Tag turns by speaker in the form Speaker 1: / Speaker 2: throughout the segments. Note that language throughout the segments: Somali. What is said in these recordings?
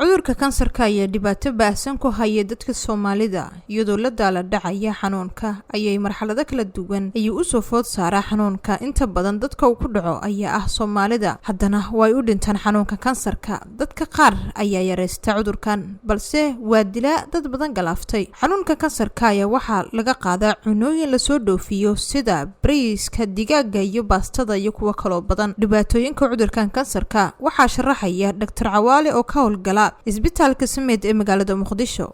Speaker 1: cudurka kansarka ayaa dhibaato baahsan ku haya dadka Soomaalida iyadoo la daala dhacaya xanuunka ayay marxalado kala duwan ay u soo food saaraa xanuunka inta badan dadka uu ku dhaco ayaa ah Soomaalida haddana way u dhintaan xanuunka kansarka dadka qaar ayaa yareysta cudurkan balse waa dilaa dad badan galaaftay xanuunka kansarka ayaa waxa laga qaadaa cunooyin la soo dhoofiyo sida bariiska digaaga iyo baastada iyo kuwa kale badan dhibaatooyinka cudurkan kansarka waxa sharaxaya Dr. Cawaale oo ka howlgala isbitaalka Sameed ee magaalada Muqdisho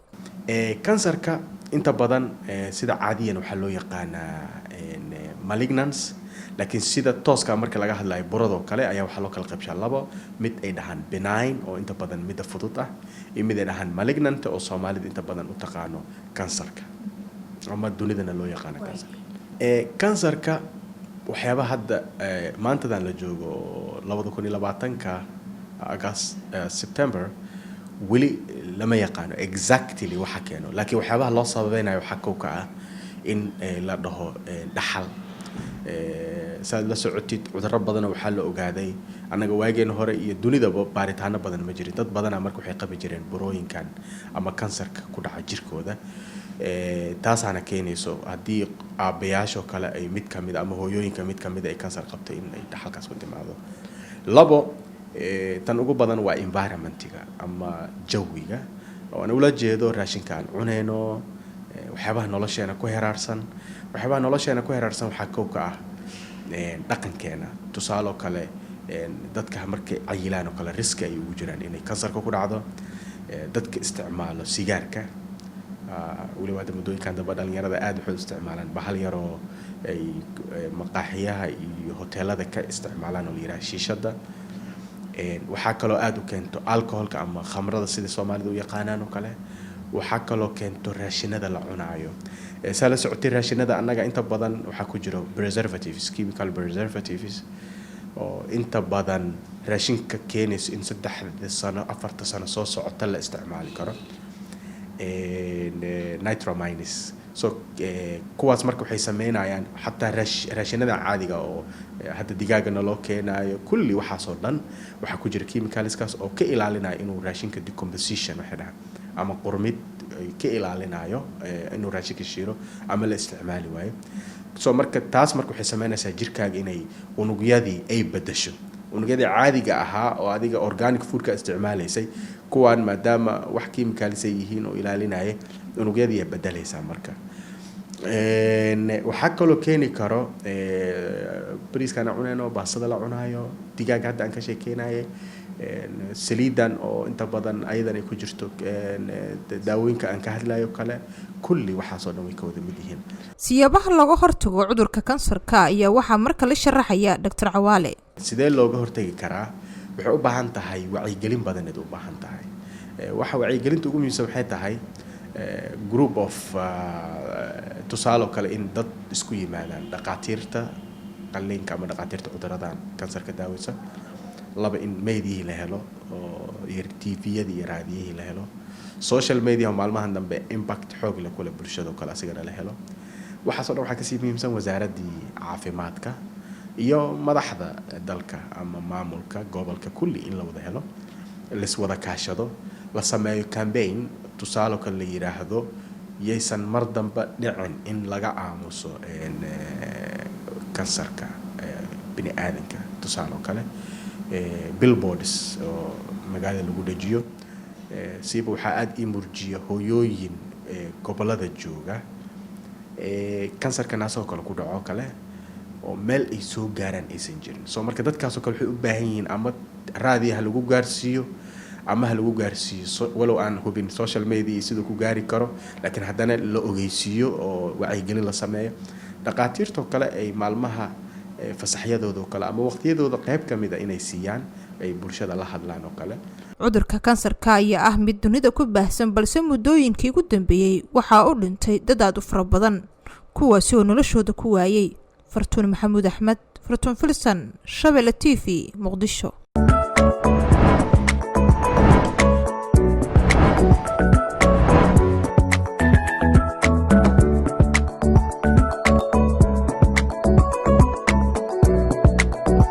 Speaker 2: kansarka inta badan sida caadiyan waxa loo yaqaanaa malignance laakiin sida tooska marka laga hadlayo burada kale ayaa waxa loo kala qaybshaa labo mid ay dhahan benign oo inta badan mid fudud ah iyo mid ay dhahan malignant oo Soomaalida inta badan u taqaano kansarka ama dunidana loo yaqaan kansarka waxyaabaha hadda maantadan la joogo 2020ka August September wili lama yaqaano exactly waxa keeno laakiin waxyaabaha loo sababaynayo waxa ka ah in la dhaho dhaxal saad la socotid cudurro badan waxa la ogaaday anaga waageen hore iyo dunidaba baaritaano badan ma jirin dad badan marka waxay qabi jireen burooyinkan ama kansarka ku dhaca jirkooda taasana keenayso haddii aabayaasho kale ay mid kamid ama hooyooyinka mid kamid ay kansar qabtay in ay dhaxalkaas ku timaado labo tan ugu badan waa environmentiga ama jawiga oo aan ula jeedo raashinkaan cuneyno waxyaabaha nolosheena ku heraarsan waxa ka ah dhaqankeena tusaale kale dadka markay cayilaan oo kale risk ay ugu jiraan inay kansarka ku dhacdo dadka isticmaalo sigaarka wali wada mudooyinkan daba dhalinyarada aad u isticmaalaan bahal yaro ay maqaaxiyaha iyo hoteelada ka isticmaalaan oo yiraahdo shiishada waxa kale oo aad u keento alcoholka ama khamrada sida Soomaalida u yaqaanaan oo kale waxa kale oo keento raashinada la cunaayo sala socotay raashinada anaga inta badan waxa ku jiro preservatives chemical preservatives oo inta badan raashinka keenaysa in 3 sano 4 sano soo socota la isticmaali karo nitrosamines so kuwaas marka waxay sameynayaan hatta raashinada caadiga oo hadda digaaga loo keenayo kulli waxa soo dhan waxa ku jira chemicalskaas oo ka ilaalinaya inuu raashinka decomposition waxa dhaca ama qurmid ka ilaalinayo inuu raashinka shiro ama la isticmaali waayo so marka taas marka waxay sameynaysaa jirkaaga inay unugyadii ay bedesho unugyadii caadiga ahaa oo adiga organic food ka isticmaalaysay kuwaan maadaama wax chemicals ay yihiin oo ilaalinaya unugyadii ay bedelaysaa marka waxa kale oo keeni karo bariiskana cunayno baasada la cunayo digaaga hadda aan ka sheekeenaye saliidan oo inta badan ayadan ay ku jirto daawooyinka aan ka hadlayo kale kulli waxa soo dhan way ka wada mid yihiin
Speaker 1: siyaabaha looga hortago cudurka kansarka ayaa waxa marka la sharaxaya Dr. Cawaale
Speaker 2: sidee looga hortagi karaa waxay u baahan tahay wacyigelin badan u baahan tahay waxa wacyigelinta ugu muhiimsan waxay tahay group of tusaale kale in dad isku yimaadaan dhaqaatiirta qalliinka ama dhaqaatiirta cudurradan kansarka daawaysa laba in media la helo oo TV-yada iyo raadiyaha la helo social media maalmahan dambe impact xoog leh kula bulshada kala asigana la helo waxa soo waxa ka sii muhiimsan wasaaradii caafimaadka iyo madaxda dalka ama maamulka gobolka kulli in la wada helo la wada kaashado la sameeyo campaign tusaale kale la yiraahdo yeysan mar dambe dhicin in laga aamuso kansarka bini aadanka tusaale kale billboards oo magaalada lagu dhajiyo siiba waxa aad ii murjiyo hooyooyin gobolada jooga kansarka naasoo kale ku dhaco kale oo meel ay soo gaaraan aysan jirin soo marka dadkaas oo kale waxay u baahan yihiin ama raadiyaha lagu gaarsiiyo ama lagu gaarsiiyo walow aan hubin social media sidoo ku gaari karo laakiin haddana la ogeysiiyo oo wacyigelin la sameeyo dhaqaatiirta kale ay maalmaha fasaxyadooda kale ama waqtiyadooda qayb kamid ah inay siiyaan ay bulshada la hadlaan oo kale
Speaker 1: cudurka kansarka ayaa ah mid dunida ku baahsan balse muddooyinkii ugu dambeeyay waxa uu dhintay dad aad u fara badan kuwaas oo noloshooda ku waayay Fartuun Maxamuud Axmed Fartuun Filsan Shabelle TV Muqdisho